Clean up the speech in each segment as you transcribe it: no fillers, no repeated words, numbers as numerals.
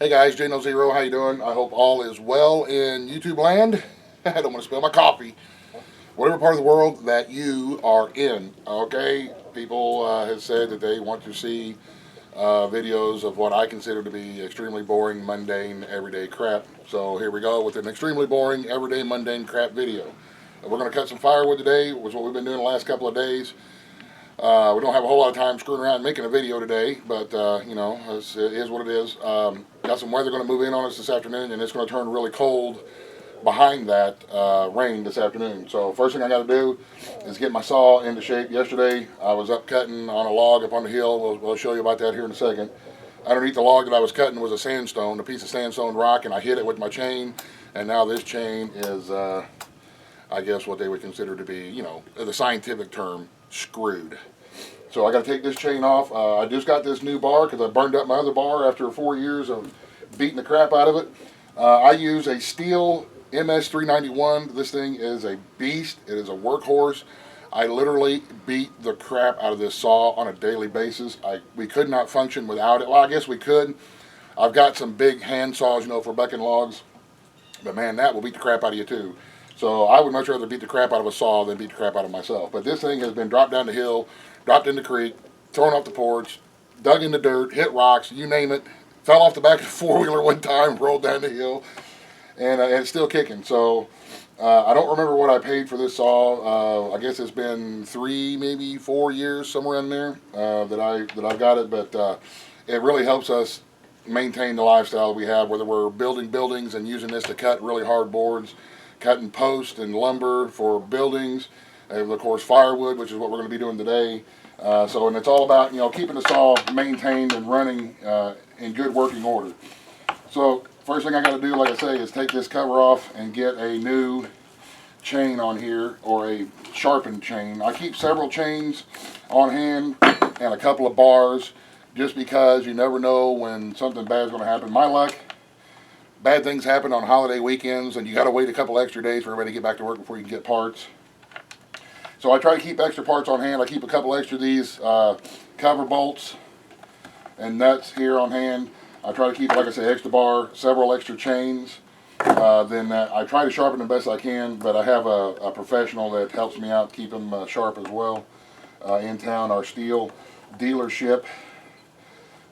Hey guys, J0, how you doing? I hope all is well in YouTube land. I don't want to spill my coffee. Whatever part of the world that you are in, okay? People have said that they want to see videos of what I consider to be extremely boring, mundane, everyday crap. So here we go with an extremely boring, everyday, mundane crap video. We're going to cut some firewood today, which is what we've been doing the last couple of days. We don't have a whole lot of time screwing around making a video today, but it is what it is. Got some weather going to move in on us this afternoon, and it's going to turn really cold behind that rain this afternoon. So first thing I got to do is get my saw into shape. Yesterday I was up cutting on a log up on the hill. We'll show you about that here in a second. Underneath the log that I was cutting was a piece of sandstone rock, and I hit it with my chain, and now this chain is, I guess, what they would consider to be, the scientific term, screwed. So I got to take this chain off. I just got this new bar because I burned up my other bar after 4 years of beating the crap out of it. I use a steel MS391. This thing is a beast. It is a workhorse. I literally beat the crap out of this saw on a daily basis. We could not function without it. Well, I guess we could. I've got some big hand saws, for bucking logs. But man, that will beat the crap out of you too. So I would much rather beat the crap out of a saw than beat the crap out of myself. But this thing has been dropped down the hill, dropped in the creek, thrown off the porch, dug in the dirt, hit rocks, you name it. Fell off the back of the four-wheeler one time, rolled down the hill, and it's still kicking. So I don't remember what I paid for this saw. I guess it's been 3, maybe 4 years, somewhere in there that I've got it. But it really helps us maintain the lifestyle we have, whether we're building buildings and using this to cut really hard boards, cutting posts and lumber for buildings, and of course firewood, which is what we're going to be doing today. And it's all about keeping the saw maintained and running in good working order. So first thing I got to do, like I say, is take this cover off and get a new chain on here, or a sharpened chain. I keep several chains on hand and a couple of bars, just because you never know when something bad is going to happen. My luck, bad things happen on holiday weekends, and you got to wait a couple extra days for everybody to get back to work before you can get parts. So I try to keep extra parts on hand. I keep a couple extra of these cover bolts and nuts here on hand. I try to keep, like I say, extra bar, several extra chains. I try to sharpen them best I can, but I have a professional that helps me out, keep them sharp as well. In town, our steel dealership,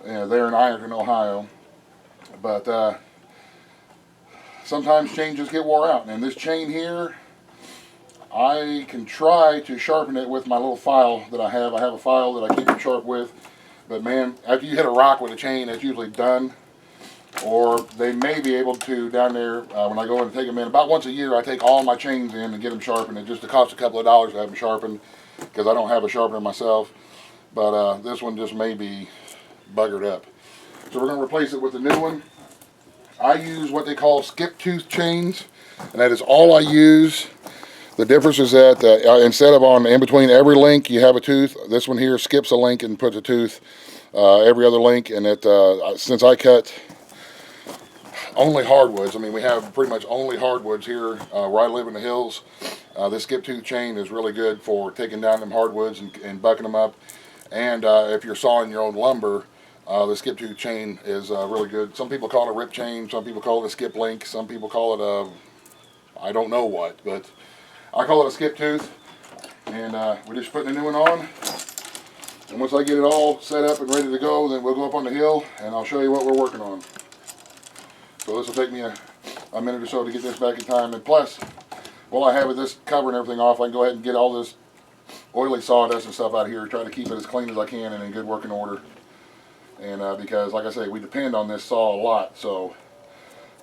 there in Ironton, Ohio. But sometimes chains just get wore out, and this chain here, I can try to sharpen it with my little file that I have. I have a file that I keep it sharp with, but man, after you hit a rock with a chain, it's usually done. Or they may be able to down there when I go in and take them in. About once a year, I take all my chains in and get them sharpened. It just costs a couple of dollars to have them sharpened because I don't have a sharpener myself. But this one just may be buggered up. So we're going to replace it with a new one. I use what they call skip tooth chains, and that is all I use. The difference is that instead of in between every link you have a tooth, this one here skips a link and puts a tooth every other link. And since I cut only hardwoods, we have pretty much only hardwoods here where I live in the hills. This skip tooth chain is really good for taking down them hardwoods and bucking them up. And if you're sawing your own lumber, the skip tooth chain is really good. Some people call it a rip chain, some people call it a skip link, some people call it a, I don't know what, but I call it a skip tooth. And we're just putting a new one on. And once I get it all set up and ready to go, then we'll go up on the hill and I'll show you what we're working on. So this will take me a minute or so to get this back in time. And plus, while I have this cover and everything off, I can go ahead and get all this oily sawdust and stuff out of here, try to keep it as clean as I can and in good working order. And because, like I say, we depend on this saw a lot, so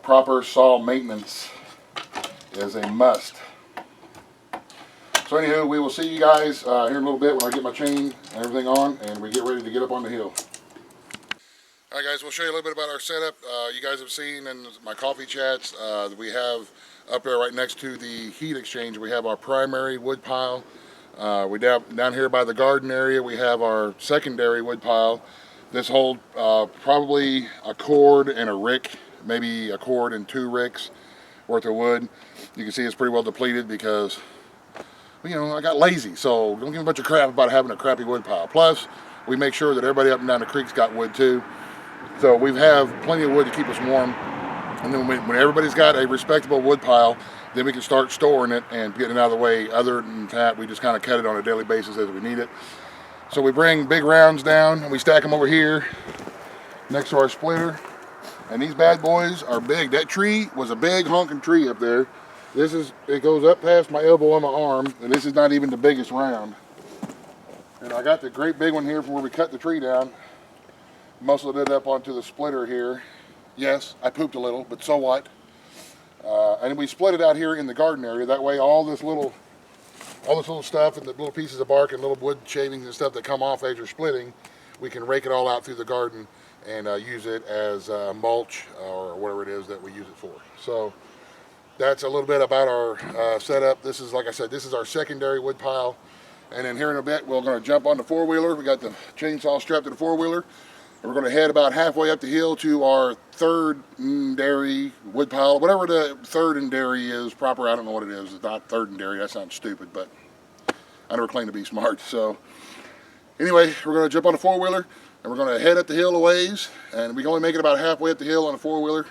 proper saw maintenance is a must. So anywho, we will see you guys here in a little bit when I get my chain and everything on and we get ready to get up on the hill. Alright guys, we'll show you a little bit about our setup. You guys have seen in my coffee chats that we have up there right next to the heat exchanger, we have our primary wood pile. Down here by the garden area, we have our secondary wood pile. This holds probably a cord and a rick, maybe a cord and 2 ricks worth of wood. You can see it's pretty well depleted because, I got lazy. So don't give me a bunch of crap about having a crappy wood pile. Plus, we make sure that everybody up and down the creek's got wood too. So we have plenty of wood to keep us warm. And then when everybody's got a respectable wood pile, then we can start storing it and getting it out of the way. Other than that, we just kind of cut it on a daily basis as we need it. So we bring big rounds down and we stack them over here next to our splitter. And these bad boys are big. That tree was a big honking tree up there. It goes up past my elbow on my arm, and this is not even the biggest round. And I got the great big one here from where we cut the tree down. Muscled it up onto the splitter here. Yes, I pooped a little, but so what? And we split it out here in the garden area. That way all this little stuff and the little pieces of bark and little wood shavings and stuff that come off as you're splitting, we can rake it all out through the garden and use it as mulch or whatever it is that we use it for. So that's a little bit about our setup. This is, like I said, this is our secondary wood pile. And then here in a bit, we're going to jump on the four-wheeler. We got the chainsaw strapped to the four-wheeler. And we're going to head about halfway up the hill to our third and dairy wood pile. Whatever the third and dairy is proper, I don't know what it is. It's not third and dairy. That sounds stupid, but I never claim to be smart. So anyway, we're going to jump on the four-wheeler. And we're going to head up the hill a ways, and we can only make it about halfway up the hill on a four-wheeler,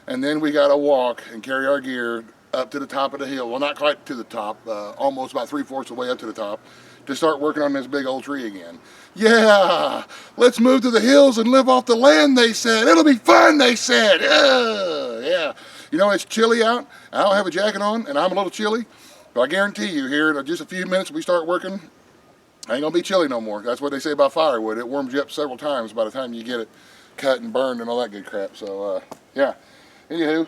and then we got to walk and carry our gear up to the top of the hill. Well, not quite to the top, almost about 3/4 of the way up to the top, to start working on this big old tree again. Yeah, let's move to the hills and live off the land, they said. It'll be fun, they said. Yeah. You know, it's chilly out. I don't have a jacket on, and I'm a little chilly, but I guarantee you here in just a few minutes we start working, ain't gonna be chilly no more. That's what they say about firewood. It warms you up several times by the time you get it cut and burned and all that good crap. So yeah, anywho,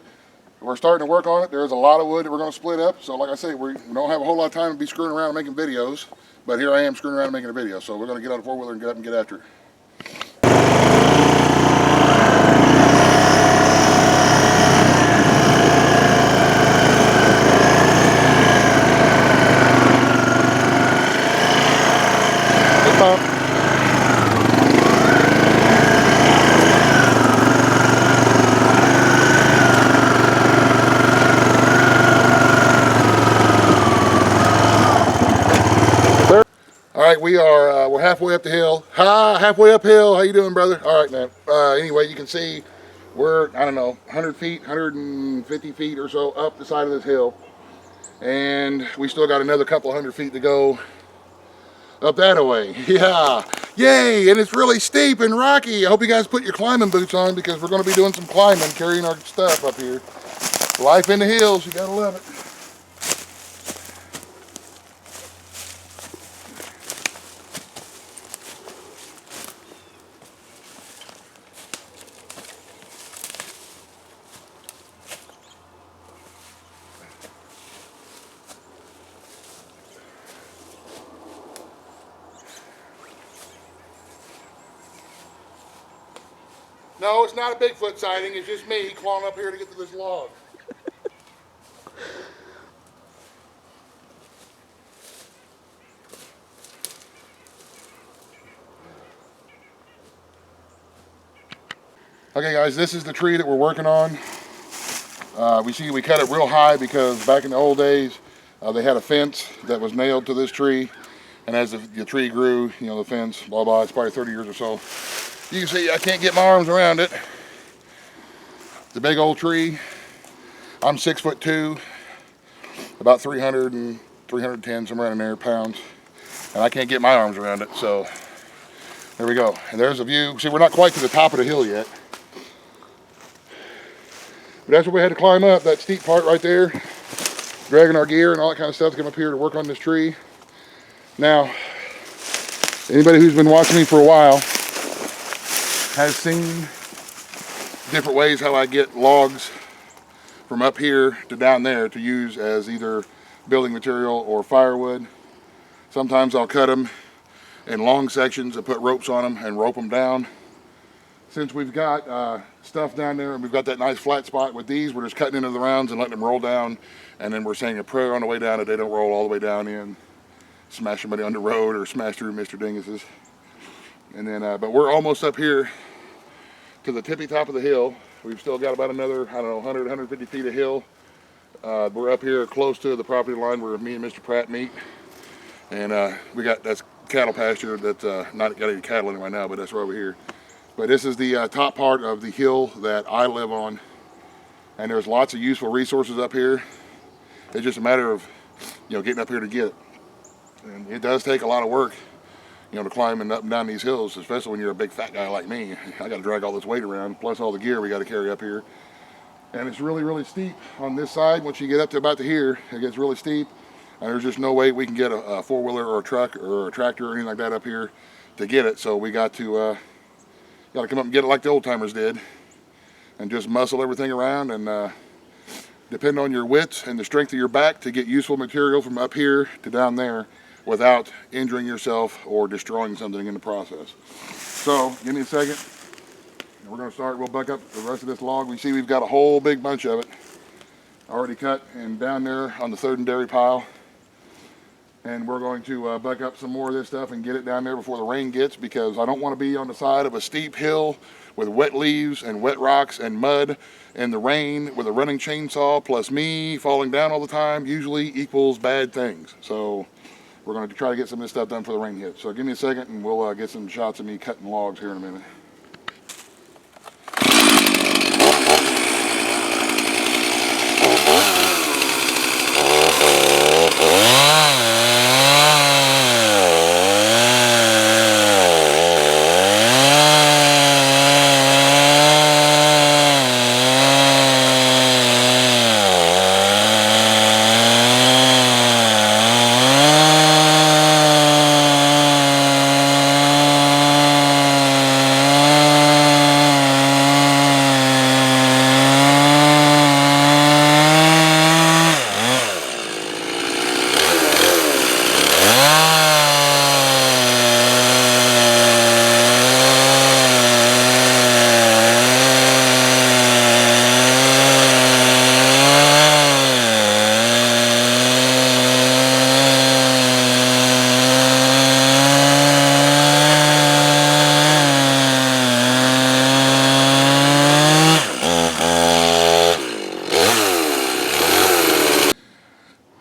we're starting to work on it. There's a lot of wood that we're gonna split up. So like I say, we don't have a whole lot of time to be screwing around and making videos, but here I am screwing around and making a video. So we're gonna get on the four-wheeler and get up and get after it. All right, we're halfway up the hill. Halfway uphill. How you doing, brother? All right, man. Anyway, you can see we're, I don't know, 100 feet, 150 feet or so up the side of this hill. And we still got another couple 100 feet to go up that way. Yeah. Yay, and it's really steep and rocky. I hope you guys put your climbing boots on because we're going to be doing some climbing, carrying our stuff up here. Life in the hills, you got to love it. No, it's not a Bigfoot sighting. It's just me clawing up here to get to this log. Okay, guys, this is the tree that we're working on. We cut it real high because back in the old days, they had a fence that was nailed to this tree. And as the tree grew, you know, the fence, blah, blah, it's probably 30 years or so. You can see I can't get my arms around it. It's a big old tree. I'm 6'2", about 300 and 310, somewhere around there, pounds. And I can't get my arms around it, so there we go. And there's a view. See, we're not quite to the top of the hill yet. But that's where we had to climb up, that steep part right there. Dragging our gear and all that kind of stuff to come up here to work on this tree. Now, anybody who's been watching me for a while has seen different ways how I get logs from up here to down there to use as either building material or firewood. Sometimes I'll cut them in long sections and put ropes on them and rope them down. Since we've got stuff down there and we've got that nice flat spot with these, we're just cutting into the rounds and letting them roll down, and then we're saying a prayer on the way down that they don't roll all the way down in, smash somebody on the road or smash through Mr. Dingus's. And then, but we're almost up here to the tippy top of the hill. We've still got about another, I don't know, 100, 150 feet of hill. We're up here close to the property line where me and Mr. Pratt meet. And that's cattle pasture that's not got any cattle in it right now, but that's right over here. But this is the top part of the hill that I live on, and there's lots of useful resources up here. It's just a matter of, getting up here to get it. And it does take a lot of work, to climb up and down these hills, especially when you're a big fat guy like me. I got to drag all this weight around, plus all the gear we got to carry up here. And it's really, really steep on this side. Once you get up to about to here, it gets really steep. And there's just no way we can get a four-wheeler or a truck or a tractor or anything like that up here to get it. So we got to come up and get it like the old timers did, and just muscle everything around and depend on your wits and the strength of your back to get useful material from up here to down there without injuring yourself or destroying something in the process. So give me a second. We're going to start. We'll buck up the rest of this log. We see we've got a whole big bunch of it already cut and down there on the third and dairy pile. And we're going to buck up some more of this stuff and get it down there before the rain gets, because I don't want to be on the side of a steep hill with wet leaves and wet rocks and mud and the rain with a running chainsaw plus me falling down all the time usually equals bad things. So we're going to try to get some of this stuff done before the rain hits. So give me a second and we'll get some shots of me cutting logs here in a minute.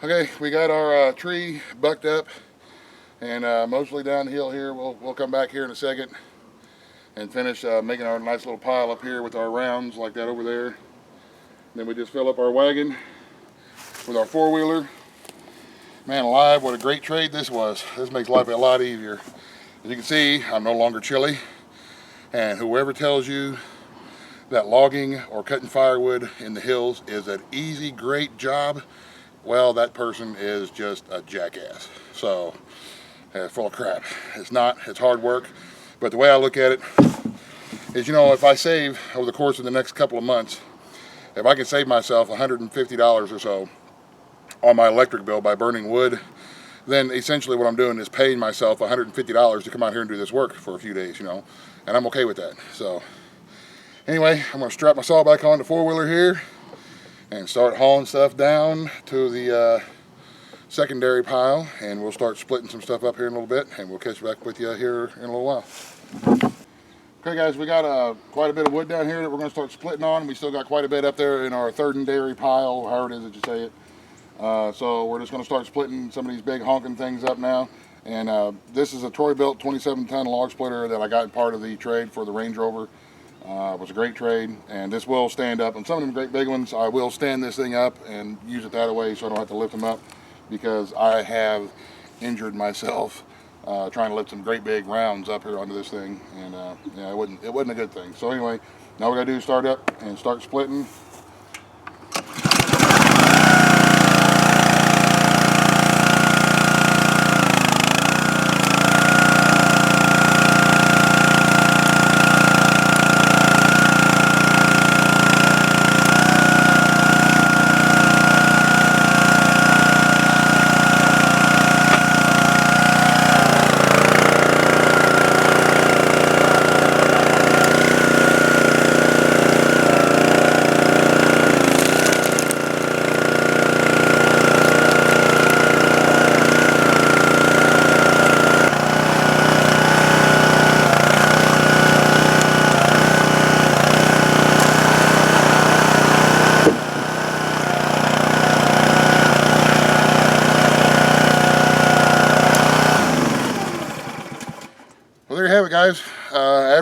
Okay, we got our tree bucked up and mostly down the hill here. We'll come back here in a second and finish making our nice little pile up here with our rounds like that over there. Then we just fill up our wagon with our four-wheeler. Man alive, what a great trade this was. This makes life a lot easier. As you can see, I'm no longer chilly, and whoever tells you that logging or cutting firewood in the hills is an easy, great job, well, that person is just a jackass. So, full of crap. It's not, it's hard work. But the way I look at it is, if I save over the course of the next couple of months, if I can save myself $150 or so on my electric bill by burning wood, then essentially what I'm doing is paying myself $150 to come out here and do this work for a few days, and I'm okay with that. So, anyway, I'm going to strap my saw back on the four-wheeler here and start hauling stuff down to the secondary pile, and we'll start splitting some stuff up here in a little bit, and we'll catch back with you here in a little while. Okay guys, we got quite a bit of wood down here that we're going to start splitting on. We still got quite a bit up there in our third and dairy pile, however it is that you say it. So we're just going to start splitting some of these big honking things up now. And this is a Troy-built 27-ton log splitter that I got in part of the trade for the Range Rover. It was a great trade, and this will stand up. On some of them great big ones, I will stand this thing up and use it that way so I don't have to lift them up, because I have injured myself trying to lift some great big rounds up here onto this thing, and yeah, it wasn't a good thing. So anyway, now what we gotta do is start up and start splitting.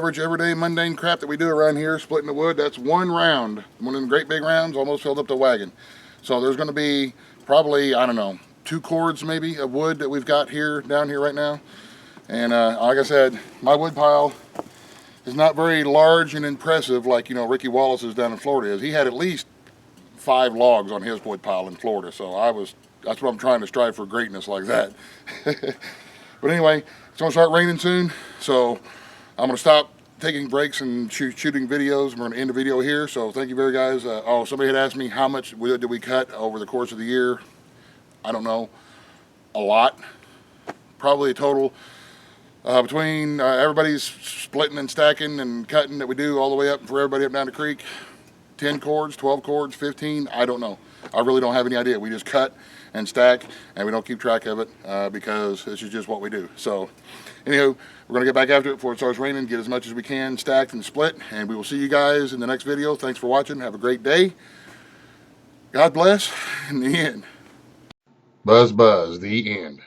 average, everyday, mundane crap that we do around here, splitting the wood. That's one round. One of them great big rounds, almost filled up the wagon. So there's going to be probably, I don't know, 2 cords maybe of wood that we've got here, down here right now. And like I said, my wood pile is not very large and impressive like, you know, Ricky Wallace's down in Florida is. He had at least 5 logs on his wood pile in Florida. So that's what I'm trying to strive for, greatness like that. But anyway, it's going to start raining soon. So I'm going to stop taking breaks and shooting videos. We're going to end the video here. So thank you very guys. Oh, somebody had asked me how much wood did we cut over the course of the year. I don't know. A lot. Probably a total between everybody's splitting and stacking and cutting that we do all the way up for everybody up down the creek. 10 cords, 12 cords, 15, I don't know. I really don't have any idea. We just cut and stack, and we don't keep track of it because this is just what we do. So, anywho, we're going to get back after it before it starts raining, get as much as we can stacked and split, and we will see you guys in the next video. Thanks for watching. Have a great day. God bless. In the end. Buzz, buzz, the end.